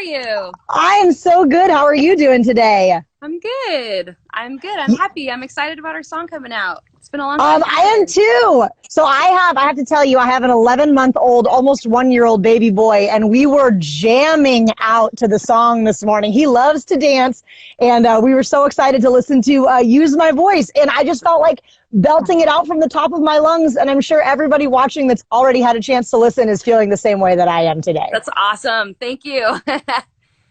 you? I am so good. How are you doing today? I'm good. I'm happy. I'm excited about our song coming out. It's been a long time I am coming. too. So I have to tell you, I have an 11-month-old, almost 1-year-old baby boy, and we were jamming out to the song this morning. He loves to dance, and we were so excited to listen to Use My Voice, and I just felt like belting it out from the top of my lungs, and I'm sure everybody watching that's already had a chance to listen is feeling the same way that I am today. That's awesome. Thank you.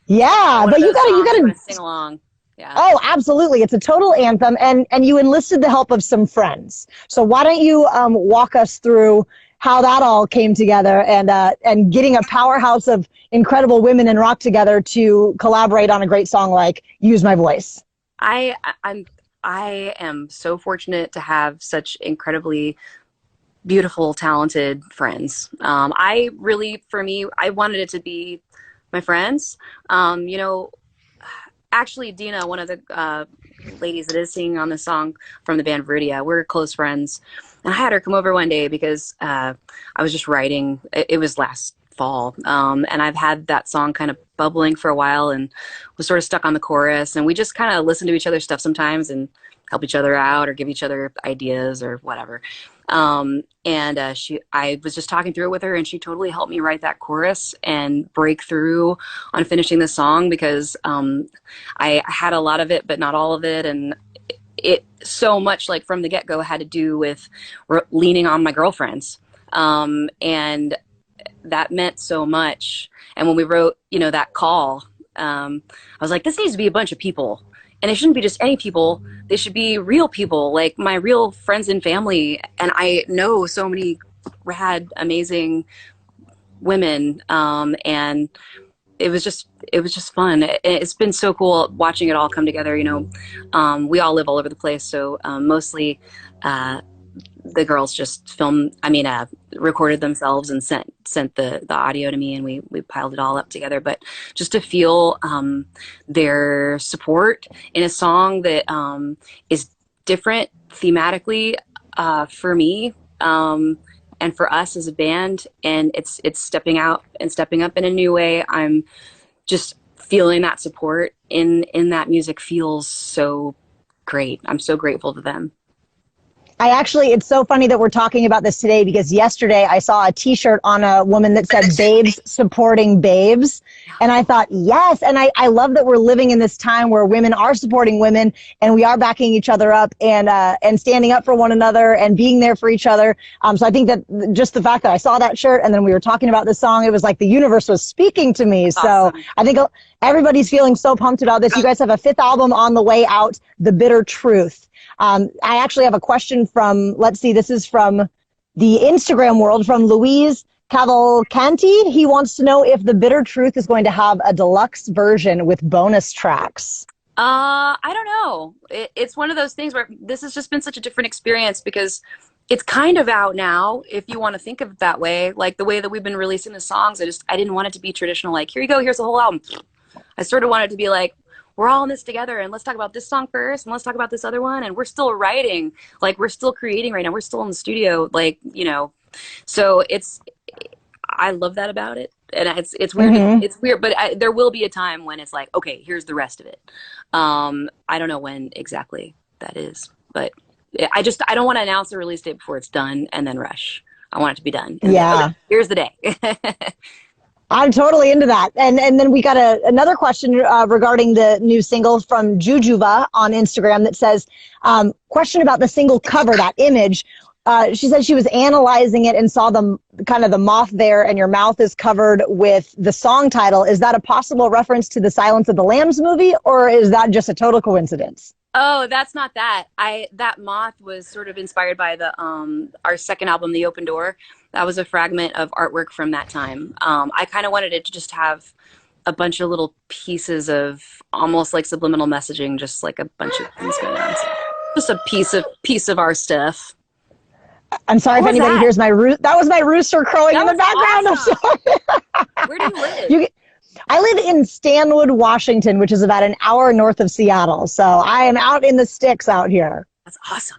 Yeah, but you gotta sing along. Yeah. Oh, absolutely. It's a total anthem, and you enlisted the help of some friends. So why don't you walk us through how that all came together and getting a powerhouse of incredible women in rock together to collaborate on a great song like Use My Voice. I am so fortunate to have such incredibly beautiful, talented friends. I wanted it to be my friends. Actually, Dina, one of the ladies that is singing on the song from the band Viridia, we're close friends. And I had her come over one day because I was just writing. It was last fall. And I've had that song kind of bubbling for a while and was sort of stuck on the chorus. And we just kind of listen to each other's stuff sometimes and help each other out or give each other ideas or whatever. I was just talking through it with her, and she totally helped me write that chorus and break through on finishing the song because I had a lot of it, but not all of it. And it so much, like from the get-go, had to do with leaning on my girlfriends. And that meant so much. And when we wrote, that call, I was like, this needs to be a bunch of people. And it shouldn't be just any people. They should be real people, like my real friends and family. And I know so many rad, amazing women. And it was just fun. It's been so cool watching it all come together. We all live all over the place. So mostly the girls just recorded themselves and sent the audio to me, and we piled it all up together. But just to feel their support in a song that is different thematically for me and for us as a band, and it's stepping out and stepping up in a new way. I'm just feeling that support in that music feels so great. I'm so grateful to them. It's so funny that we're talking about this today because yesterday I saw a t-shirt on a woman that said babes supporting babes. And I thought, yes. And I love that we're living in this time where women are supporting women and we are backing each other up and standing up for one another and being there for each other. So I think that just the fact that I saw that shirt and then we were talking about this song, it was like the universe was speaking to me. Awesome. So I think everybody's feeling so pumped about this. You guys have a 5th album on the way out, The Bitter Truth. I actually have a question from, let's see, this is from the Instagram world, from Luis Cavalcanti. He wants to know if The Bitter Truth is going to have a deluxe version with bonus tracks. I don't know. It's one of those things where this has just been such a different experience because it's kind of out now, if you want to think of it that way. Like the way that we've been releasing the songs, I didn't want it to be traditional, like, here you go, here's the whole album. I sort of wanted it to be like, we're all in this together, and let's talk about this song first, and let's talk about this other one, and we're still writing, like we're still creating right now, we're still in the studio, so I love that about it, and it's weird. Mm-hmm. It's weird, but there will be a time when it's like, okay, here's the rest of it. I don't know when exactly that is, but I don't want to announce the release date before it's done and then rush. I want it to be done. And then, here's the day. I'm totally into that. And then we got another question regarding the new single from Jujuva on Instagram that says, question about the single cover, that image. She said she was analyzing it and saw the moth there, and your mouth is covered with the song title. Is that a possible reference to the Silence of the Lambs movie, or is that just a total coincidence? Oh, that's not that. That moth was sort of inspired by our second album, The Open Door. That was a fragment of artwork from that time. I kind of wanted it to just have a bunch of little pieces of almost like subliminal messaging, just like a bunch of things going on. So just a piece of our stuff. I'm sorry if anybody hears my that was my rooster crowing in the background. Awesome. I'm sorry. Where do you live? I live in Stanwood, Washington, which is about an hour north of Seattle. So I am out in the sticks out here. That's awesome.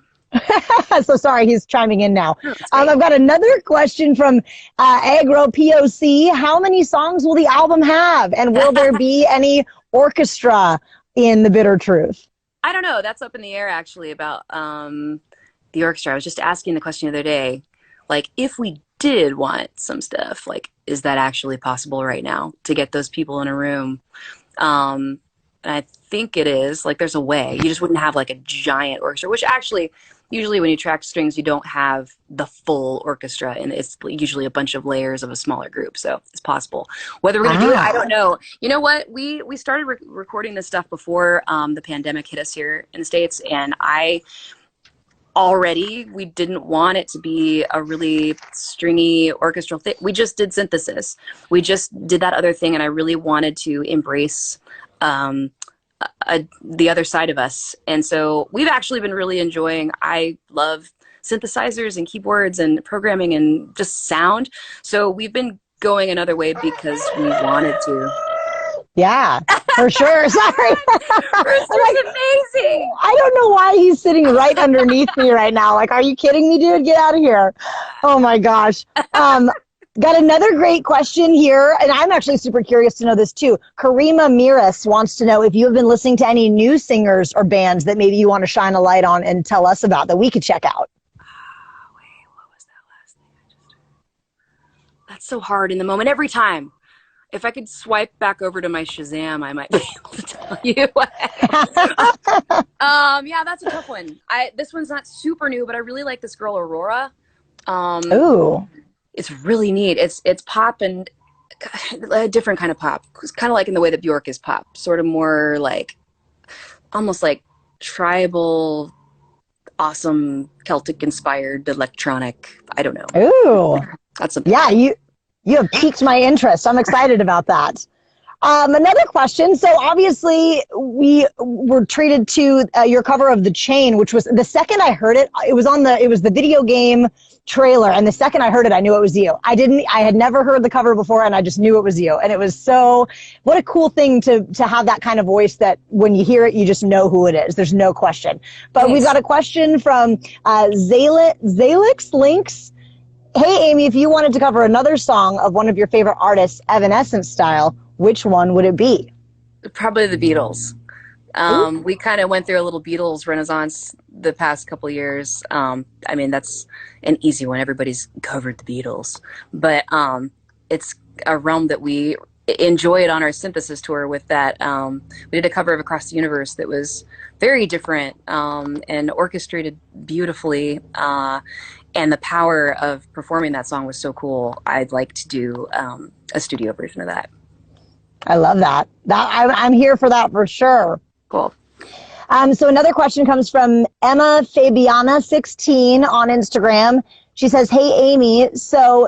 So sorry, he's chiming in now. Oh, that's great. I've got another question from Agro POC. How many songs will the album have? And will there be any orchestra in The Bitter Truth? I don't know. That's up in the air actually about the orchestra. I was just asking the question the other day, like if we did want some stuff, like is that actually possible right now to get those people in a room? And I think it is. Like there's a way. You just wouldn't have like a giant orchestra, which actually usually when you track strings, you don't have the full orchestra, and it's usually a bunch of layers of a smaller group. So it's possible. Whether we're going to do it, I don't know. You know what? We started recording this stuff before the pandemic hit us here in the States, and we didn't want it to be a really stringy orchestral thing. We just did synthesis. We just did that other thing, and I really wanted to embrace the other side of us. And so we've actually been really enjoying, I love synthesizers and keyboards and programming and just sound. So we've been going another way because we wanted to. Yeah, for sure. Sorry. Brewster's amazing. I don't know why he's sitting right underneath me right now. Like, are you kidding me, dude? Get out of here. Oh my gosh. Got another great question here, and I'm actually super curious to know this too. Karima Miras wants to know if you have been listening to any new singers or bands that maybe you want to shine a light on and tell us about that we could check out. Wait, what was that last thing I just heard? That's so hard in the moment every time. If I could swipe back over to my Shazam, I might be able to tell you. Yeah, that's a tough one. This one's not super new, but I really like this girl Aurora. Ooh. It's really neat. It's pop and a different kind of pop. It's kind of like in the way that Bjork is pop, sort of more like almost like tribal, awesome Celtic inspired electronic. I don't know. Ooh. That's a yeah. You have piqued my interest. I'm excited about that. Another question. So obviously we were treated to your cover of The Chain, which was the second I heard it, it was the video game trailer. And the second I heard it, I knew it was you. I had never heard the cover before, and I just knew it was you. And it was what a cool thing to have that kind of voice that when you hear it, you just know who it is. There's no question. But We've got a question from Zalix Links. Hey, Amy, if you wanted to cover another song of one of your favorite artists, Evanescence style, which one would it be? Probably the Beatles. We kind of went through a little Beatles renaissance the past couple of years. I mean, that's an easy one. Everybody's covered the Beatles. But it's a realm that we enjoyed on our synthesis tour with that. We did a cover of Across the Universe that was very different and orchestrated beautifully. And the power of performing that song was so cool. I'd like to do a studio version of that. I love that. I'm here for that for sure. Cool. So another question comes from Emma Fabiana16 on Instagram. She says, hey, Amy, so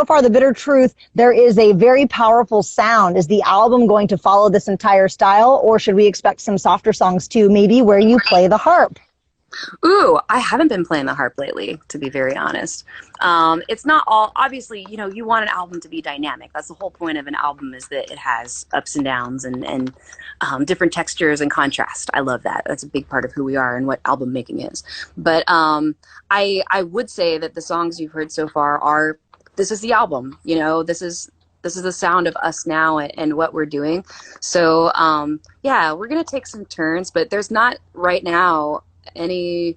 far, The Bitter Truth, there is a very powerful sound. Is the album going to follow this entire style, or should we expect some softer songs too, maybe where you play the harp? Ooh, I haven't been playing the harp lately, to be very honest. It's not all, obviously, you want an album to be dynamic. That's the whole point of an album, is that it has ups and downs and different textures and contrast. I love that. That's a big part of who we are and what album making is. But I would say that the songs you've heard so far this is the album, this is the sound of us now and what we're doing. So yeah, we're going to take some turns, but there's not right now any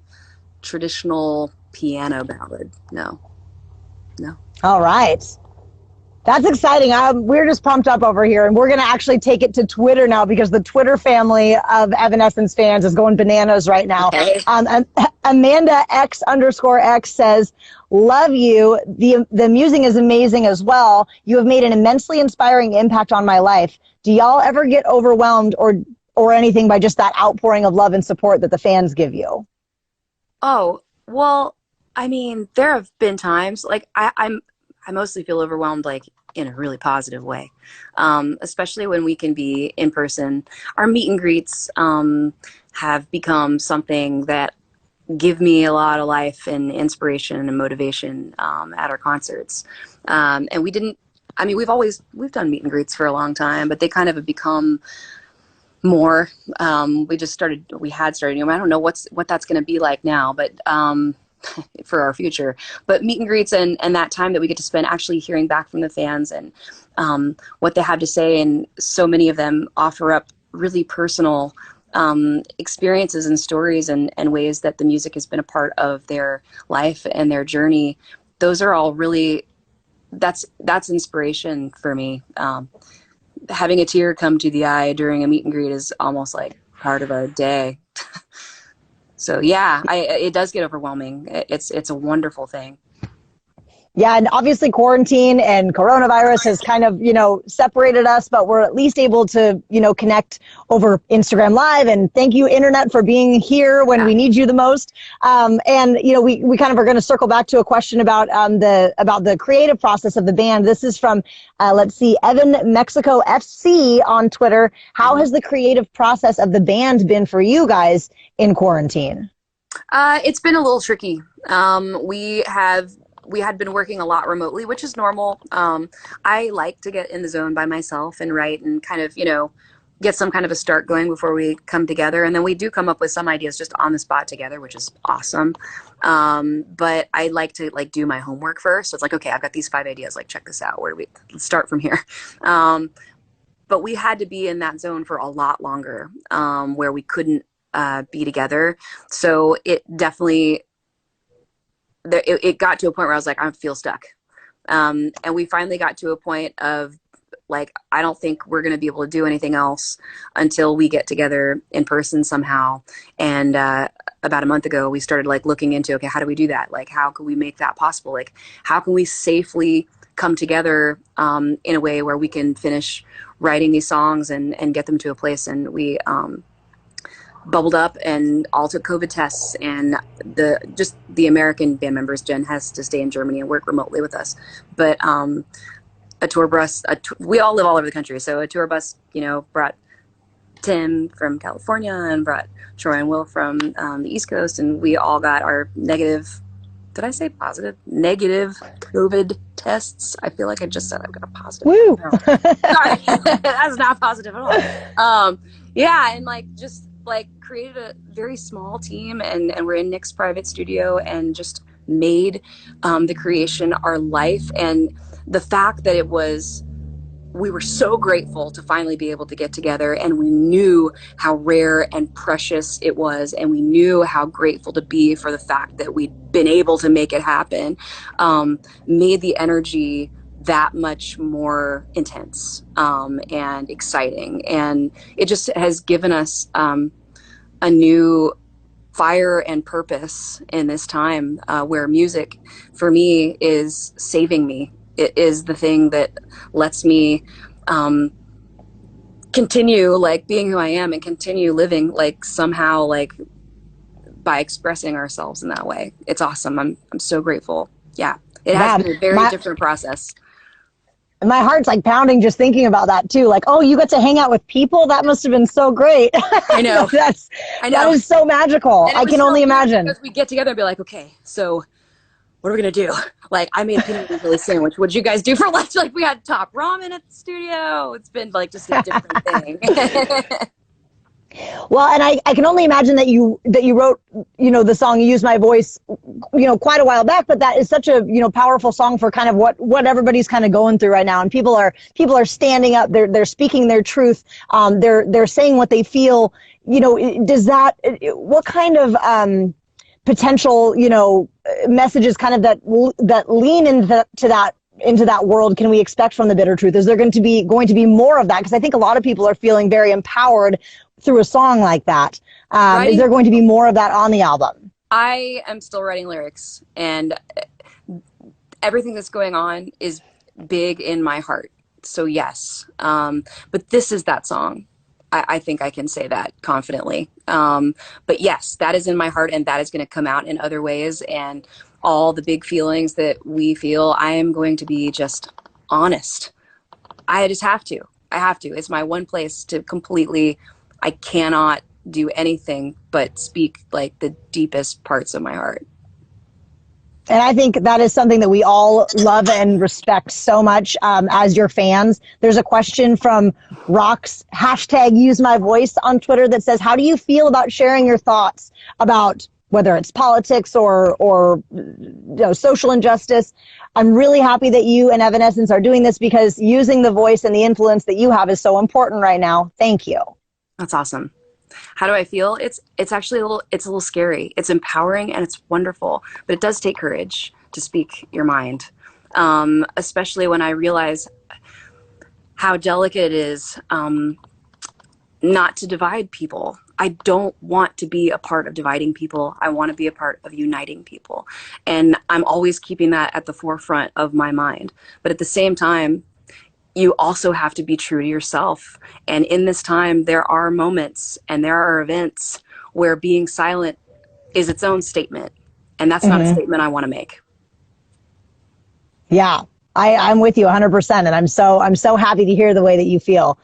traditional piano ballad. No. All right. That's exciting. We're just pumped up over here, and we're going to actually take it to Twitter now because the Twitter family of Evanescence fans is going bananas right now. Okay. Amanda X_X says, love you. The music is amazing as well. You have made an immensely inspiring impact on my life. Do y'all ever get overwhelmed or anything by just that outpouring of love and support that the fans give you? Oh, well, I mean, there have been times like I mostly feel overwhelmed, like in a really positive way, especially when we can be in person. Our meet and greets have become something that give me a lot of life and inspiration and motivation at our concerts. And we've done meet and greets for a long time, but they kind of have become more. We had started, I don't know what that's going to be like now, but for our future, but meet and greets and that time that we get to spend actually hearing back from the fans and what they have to say. And so many of them offer up really personal experiences and stories and ways that the music has been a part of their life and their journey. Those are all really, that's inspiration for me. Having a tear come to the eye during a meet and greet is almost like part of a day. So yeah, it does get overwhelming. It's a wonderful thing. Yeah, and obviously quarantine and coronavirus has kind of, separated us, but we're at least able to, connect over Instagram Live. And thank you, Internet, for being here when we need you the most. And, we kind of are going to circle back to a question about the creative process of the band. This is from, let's see, Evan Mexico FC on Twitter. How has the creative process of the band been for you guys in quarantine? It's been a little tricky. We had been working a lot remotely, which is normal. I like to get in the zone by myself and write and kind of, get some kind of a start going before we come together. And then we do come up with some ideas just on the spot together, which is awesome. But I like to do my homework first. So it's like, okay, I've got these 5 ideas. Check this out. Let's start from here. But we had to be in that zone for a lot longer, where we couldn't be together. So it definitely, it got to a point where I was like, I feel stuck. And we finally got to a point of I don't think we're going to be able to do anything else until we get together in person somehow. And about a month ago, we started looking into, okay, how do we do that? How can we make that possible? How can we safely come together in a way where we can finish writing these songs and get them to a place? And we bubbled up and all took COVID tests, and the American band members, Jen has to stay in Germany and work remotely with us. But a tour bus, we all live all over the country. So a tour bus, brought Tim from California and brought Troy and Will from the East Coast. And we all got our negative, did I say positive? Negative COVID tests. I feel like I just said I've got a positive. Woo! No. Sorry, that's not positive at all. Yeah, and created a very small team, and we're in Nick's private studio and just made the creation our life. And the fact that we were so grateful to finally be able to get together, and we knew how rare and precious it was, and we knew how grateful to be for the fact that we'd been able to make it happen, made the energy that much more intense and exciting. And it just has given us a new fire and purpose in this time, where music for me is saving me. It is the thing that lets me continue being who I am and continue living somehow by expressing ourselves in that way. It's awesome. I'm so grateful. Yeah, it has been a very different process. My heart's pounding just thinking about that too. Oh, you got to hang out with people? That must have been so great. I know. That is so magical. I can only imagine. Because we get together and be like, okay, so what are we going to do? I made a peanut butter jelly sandwich. What did you guys do for lunch? We had top ramen at the studio. It's been just a different thing. Well, and I can only imagine that you wrote, the song "You Use My Voice," quite a while back, but that is such a, powerful song for kind of what everybody's kind of going through right now. And people are standing up, they're speaking their truth. They're saying what they feel. Does that, what kind of, potential, messages kind of that lean into that world can we expect from the Bitter Truth? Is there going to be more of that? Because I think a lot of people are feeling very empowered through a song like that. Is there going to be more of that on the album? I am still writing lyrics, and everything that's going on is big in my heart. So yes, but this is that song. I think I can say that confidently. But yes, that is in my heart, and that is going to come out in other ways. And all the big feelings that we feel, I am going to be just honest. I just have to. I have to. It's my one place to completely, I cannot do anything but speak the deepest parts of my heart. And I think that is something that we all love and respect so much as your fans. There's a question from Rox, hashtag use my voice on Twitter, that says, how do you feel about sharing your thoughts about whether it's politics or social injustice? I'm really happy that you and Evanescence are doing this, because using the voice and the influence that you have is so important right now. Thank you. That's awesome. How do I feel? It's actually it's a little scary. It's empowering and it's wonderful, but it does take courage to speak your mind, especially when I realize how delicate it is not to divide people. I don't want to be a part of dividing people. I want to be a part of uniting people. And I'm always keeping that at the forefront of my mind. But at the same time, you also have to be true to yourself. And in this time, there are moments and there are events where being silent is its own statement. And that's not a statement I want to make. Yeah, I'm with you 100%. And I'm so happy to hear the way that you feel.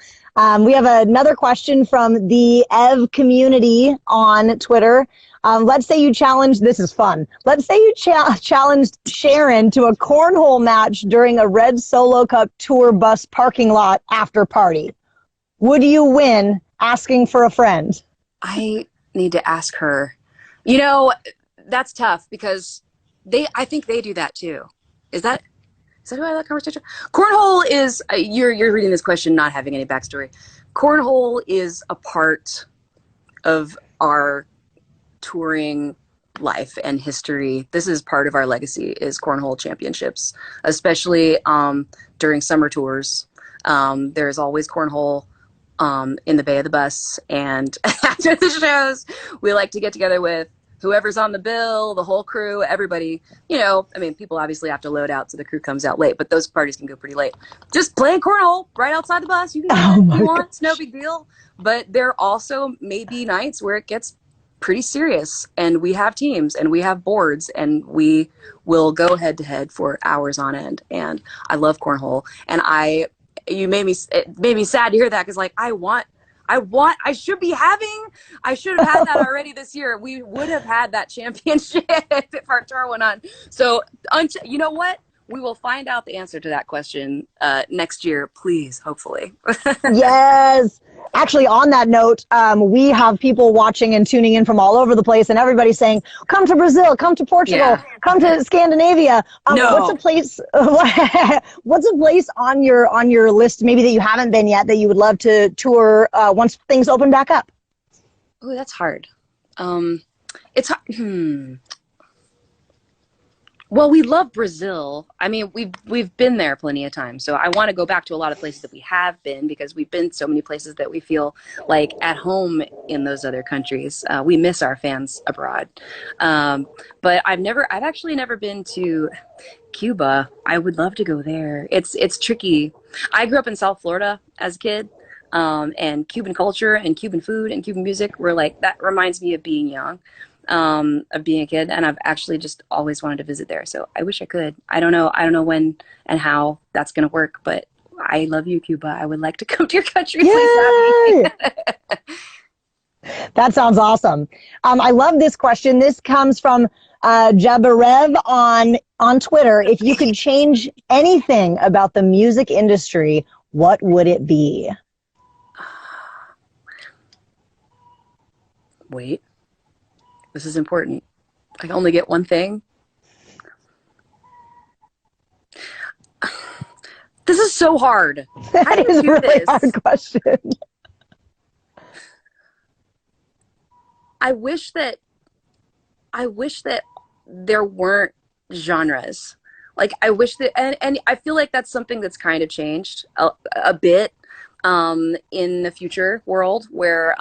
We have another question from the Ev community on Twitter. Let's say you challenge, this is fun. Let's say you challenged Sharon to a cornhole match during a Red Solo Cup tour bus parking lot after party. Would you win asking for a friend? I need to ask her. You know, that's tough because I think they do that too. Is that who I had that conversation? Cornhole is, you're reading this question not having any backstory. Cornhole is a part of our touring life and history. This is part of our legacy, is cornhole championships, especially during summer tours. There's always cornhole in the bay of the bus, and after the shows we like to get together with whoever's on the bill, the whole crew, everybody. You know, I mean, people obviously have to load out, so the crew comes out late, but those parties can go pretty late. Just playing cornhole right outside the bus. You can do what you want. It's no big deal. But there also may be nights where it gets pretty serious, and we have teams and we have boards, and we will go head to head for hours on end. And I love cornhole, and it made me sad to hear that, because like I should have had that already this year. We would have had that championship if our tour went on. So you know what? We will find out the answer to that question next year, please, hopefully. Yes. Actually, on that note, we have people watching and tuning in from all over the place, and everybody's saying, come to Brazil, come to Portugal, come to Scandinavia. No. What's a place on your list, maybe that you haven't been yet, that you would love to tour once things open back up? Oh, that's hard. It's hard. Well, we love Brazil. I mean, we've been there plenty of times. So I want to go back to a lot of places that we have been, because we've been so many places that we feel like at home in those other countries. We miss our fans abroad. But I've actually never been to Cuba. I would love to go there. It's tricky. I grew up in South Florida as a kid. And Cuban culture and Cuban food and Cuban music were like, that reminds me of being young. Of being a kid, and I've actually just always wanted to visit there. So I wish I could. I don't know when and how that's going to work, but I love you, Cuba. I would like to come to your country. Please have me. That sounds awesome. I love this question. This comes from Jabarev on Twitter. If you could change anything about the music industry, what would it be? Wait. This is important. I can only get one thing. This is so hard. That is a really hard question. I wish that there weren't genres. Like, I wish that, and I feel like that's something that's kind of changed a bit in the future world, where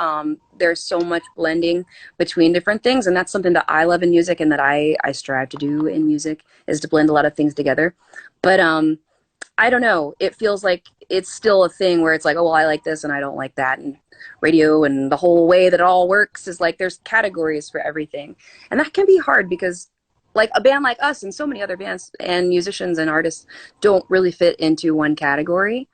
there's so much blending between different things, and that's something that I love in music, and that I strive to do in music, is to blend a lot of things together. But I don't know, it feels like it's still a thing where it's like, oh well, I like this and I don't like that, and radio and the whole way that it all works is like there's categories for everything, and that can be hard, because like a band like us and so many other bands and musicians and artists don't really fit into one category.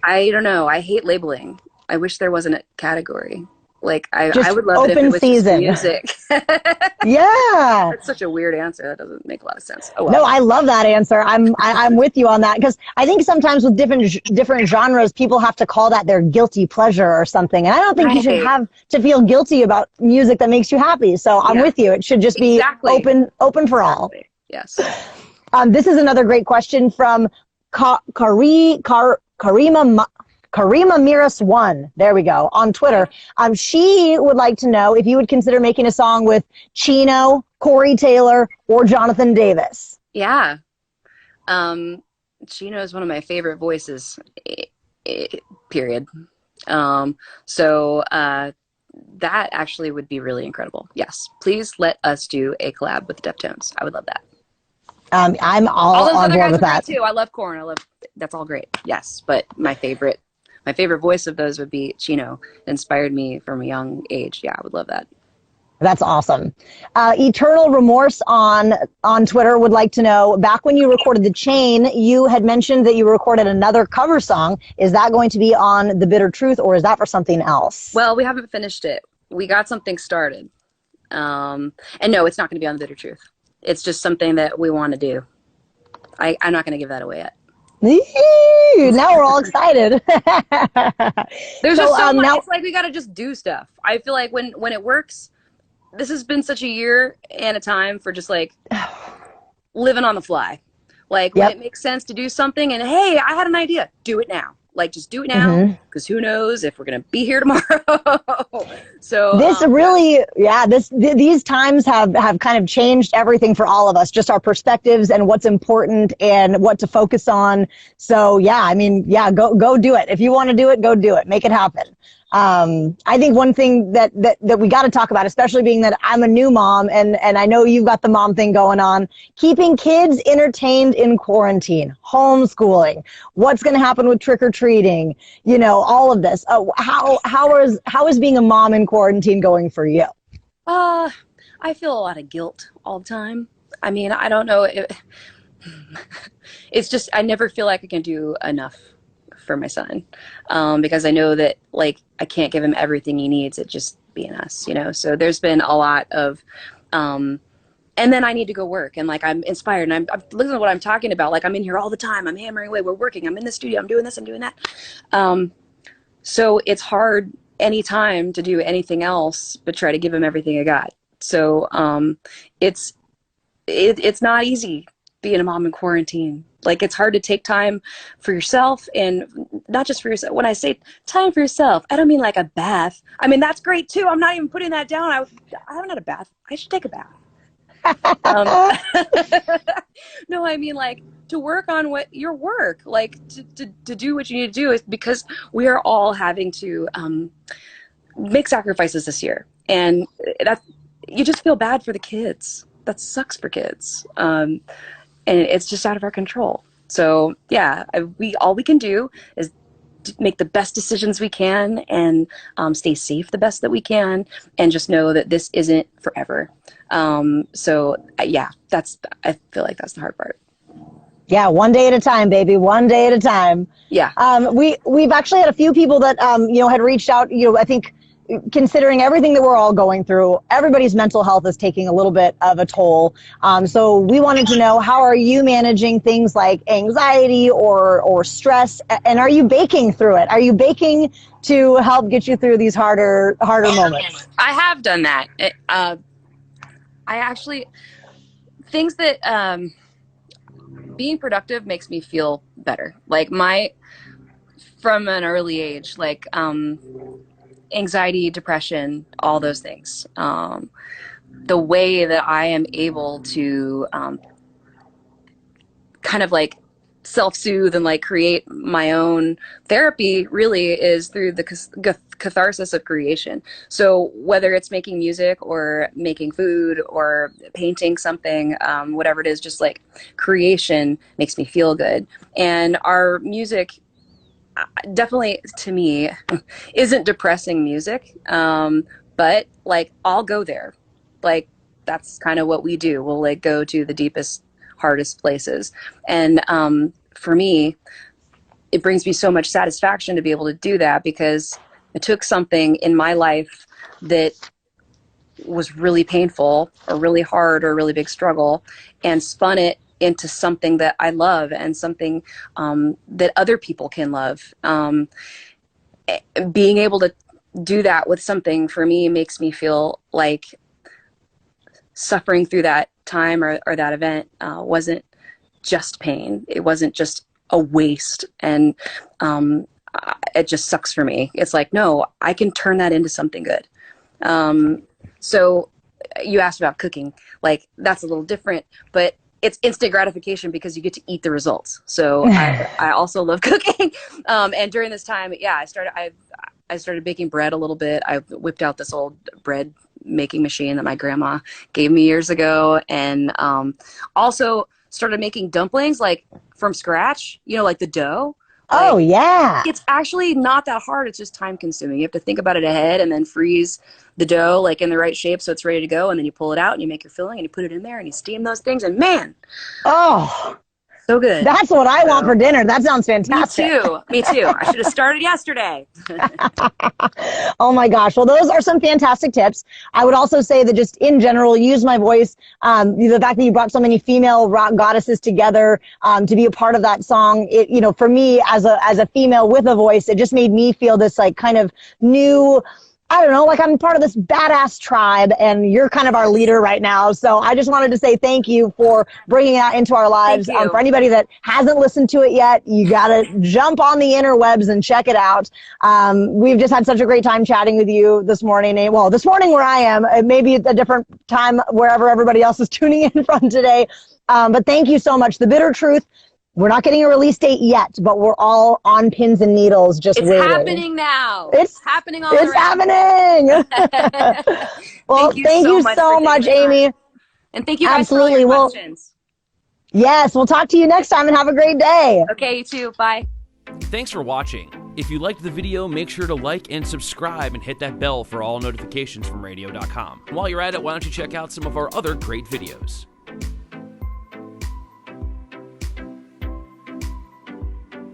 I don't know. I hate labeling. I wish there wasn't a category. Like I Just would love it if it open was just season. music. Yeah. That's such a weird answer. That doesn't make a lot of sense. Oh No, well. I love that answer. I'm with you on that because I think sometimes with different genres, people have to call that their guilty pleasure or something, and I don't think you should Right. have to feel guilty about music that makes you happy. So I'm Yeah. with you. It should just be Exactly. open for all. Exactly. Yes. This is another great question from Karima Miras1. There we go on Twitter. She would like to know if you would consider making a song with Chino, Corey Taylor, or Jonathan Davis. Yeah. Chino is one of my favorite voices. Period. So that actually would be really incredible. Yes, please let us do a collab with the Deftones. I would love that. I'm All all those on other board guys with are great that. too. I love Korn. That's all great. Yes, but my favorite voice of those would be Chino. It inspired me from a young age. Yeah, I would love that. That's awesome. Eternal Remorse on Twitter would like to know, back when you recorded The Chain, you had mentioned that you recorded another cover song. Is that going to be on The Bitter Truth, or is that for something else? Well, we haven't finished it. We got something started. And no, it's not going to be on The Bitter Truth. It's just something that we want to do. I'm not going to give that away yet. Now we're all excited. There's just so much. Now, It's like we got to just do stuff. I feel like when it works, this has been such a year and a time for just like living on the fly. Like when it makes sense to do something and hey, I had an idea, do it now. Like just do it now because who knows if we're going to be here tomorrow. So this really, these times have kind of changed everything for all of us, just our perspectives and what's important and what to focus on. So go do it. If you want to do it, go do it. Make it happen. I think one thing that we got to talk about, especially being that I'm a new mom and I know you've got the mom thing going on, keeping kids entertained in quarantine, homeschooling, what's going to happen with trick or treating, all of this. How is being a mom in quarantine going for you? I feel a lot of guilt all the time. I mean, I don't know. It's just, I never feel like I can do enough for my son, because I know that like I can't give him everything he needs at just being us, so there's been a lot of and then I need to go work and like I'm inspired and I'm listening to what I'm talking about, like I'm in here all the time, I'm hammering away, we're working, I'm in the studio, I'm doing this, I'm doing that, so it's hard anytime to do anything else but try to give him everything I got. So it's not easy being a mom in quarantine. Like it's hard to take time for yourself, and not just for yourself. When I say time for yourself, I don't mean like a bath. I mean, that's great too. I'm not even putting that down. I haven't had a bath. I should take a bath. No, I mean like to work on your work, like to do what you need to do, is because we are all having to make sacrifices this year. And you just feel bad for the kids. That sucks for kids. And it's just out of our control. So yeah, all we can do is make the best decisions we can and stay safe the best that we can, and just know that this isn't forever. So yeah, I feel like that's the hard part. Yeah, one day at a time, baby. One day at a time. Yeah. We've actually had a few people that had reached out. I think, considering everything that we're all going through, everybody's mental health is taking a little bit of a toll. So we wanted to know, how are you managing things like anxiety or stress? And are you baking through it? Are you baking to help get you through these harder moments? I have done that. I actually, things that being productive makes me feel better. Like from an early age, like anxiety, depression, all those things. The way that I am able to kind of like self-soothe and like create my own therapy really is through the catharsis of creation. So whether it's making music or making food or painting something, whatever it is, just like creation makes me feel good. And our music definitely, to me, isn't depressing music, but like I'll go there. Like that's kind of what we do. We'll like go to the deepest, hardest places, and for me, it brings me so much satisfaction to be able to do that, because it took something in my life that was really painful or really hard or a really big struggle, and spun it into something that I love and something that other people can love. Being able to do that with something, for me, makes me feel like suffering through that time or that event wasn't just pain. It wasn't just a waste. And it just sucks for me. It's like, no, I can turn that into something good. So you asked about cooking. Like, that's a little different, but it's instant gratification because you get to eat the results. So I also love cooking. And during this time, yeah, I started baking bread a little bit. I whipped out this old bread making machine that my grandma gave me years ago. And also started making dumplings, like from scratch, you know, like the dough. Oh, Like, yeah. it's actually not that hard. It's just time consuming. You have to think about it ahead and then freeze the dough like in the right shape so it's ready to go. And then you pull it out and you make your filling and you put it in there and you steam those things. And man, Oh, so good. that's what I want for dinner. That sounds fantastic. Me too. I should have started yesterday. Oh my gosh. Well, those are some fantastic tips. I would also say that just in general, use my voice. The fact that you brought so many female rock goddesses together to be a part of that song, it, you know, for me as a female with a voice, it just made me feel this like kind of new, I don't know, like I'm part of this badass tribe, and you're kind of our leader right now. So I just wanted to say thank you for bringing that into our lives. Thank you. For anybody that hasn't listened to it yet, you got to jump on the interwebs and check it out. We've just had such a great time chatting with you this morning. Well, this morning where I am, it may be a different time wherever everybody else is tuning in from today. But thank you so much. The Bitter Truth. We're not getting a release date yet, but we're all on pins and needles just waiting. It's happening now. It's happening all It's around. happening. Well, thank you so much, Amy. And thank you guys Absolutely. for all your questions. Yes, we'll talk to you next time and have a great day. Okay, you too. Bye. Thanks for watching. If you liked the video, make sure to like and subscribe and hit that bell for all notifications from radio.com. While you're at it, why don't you check out some of our other great videos.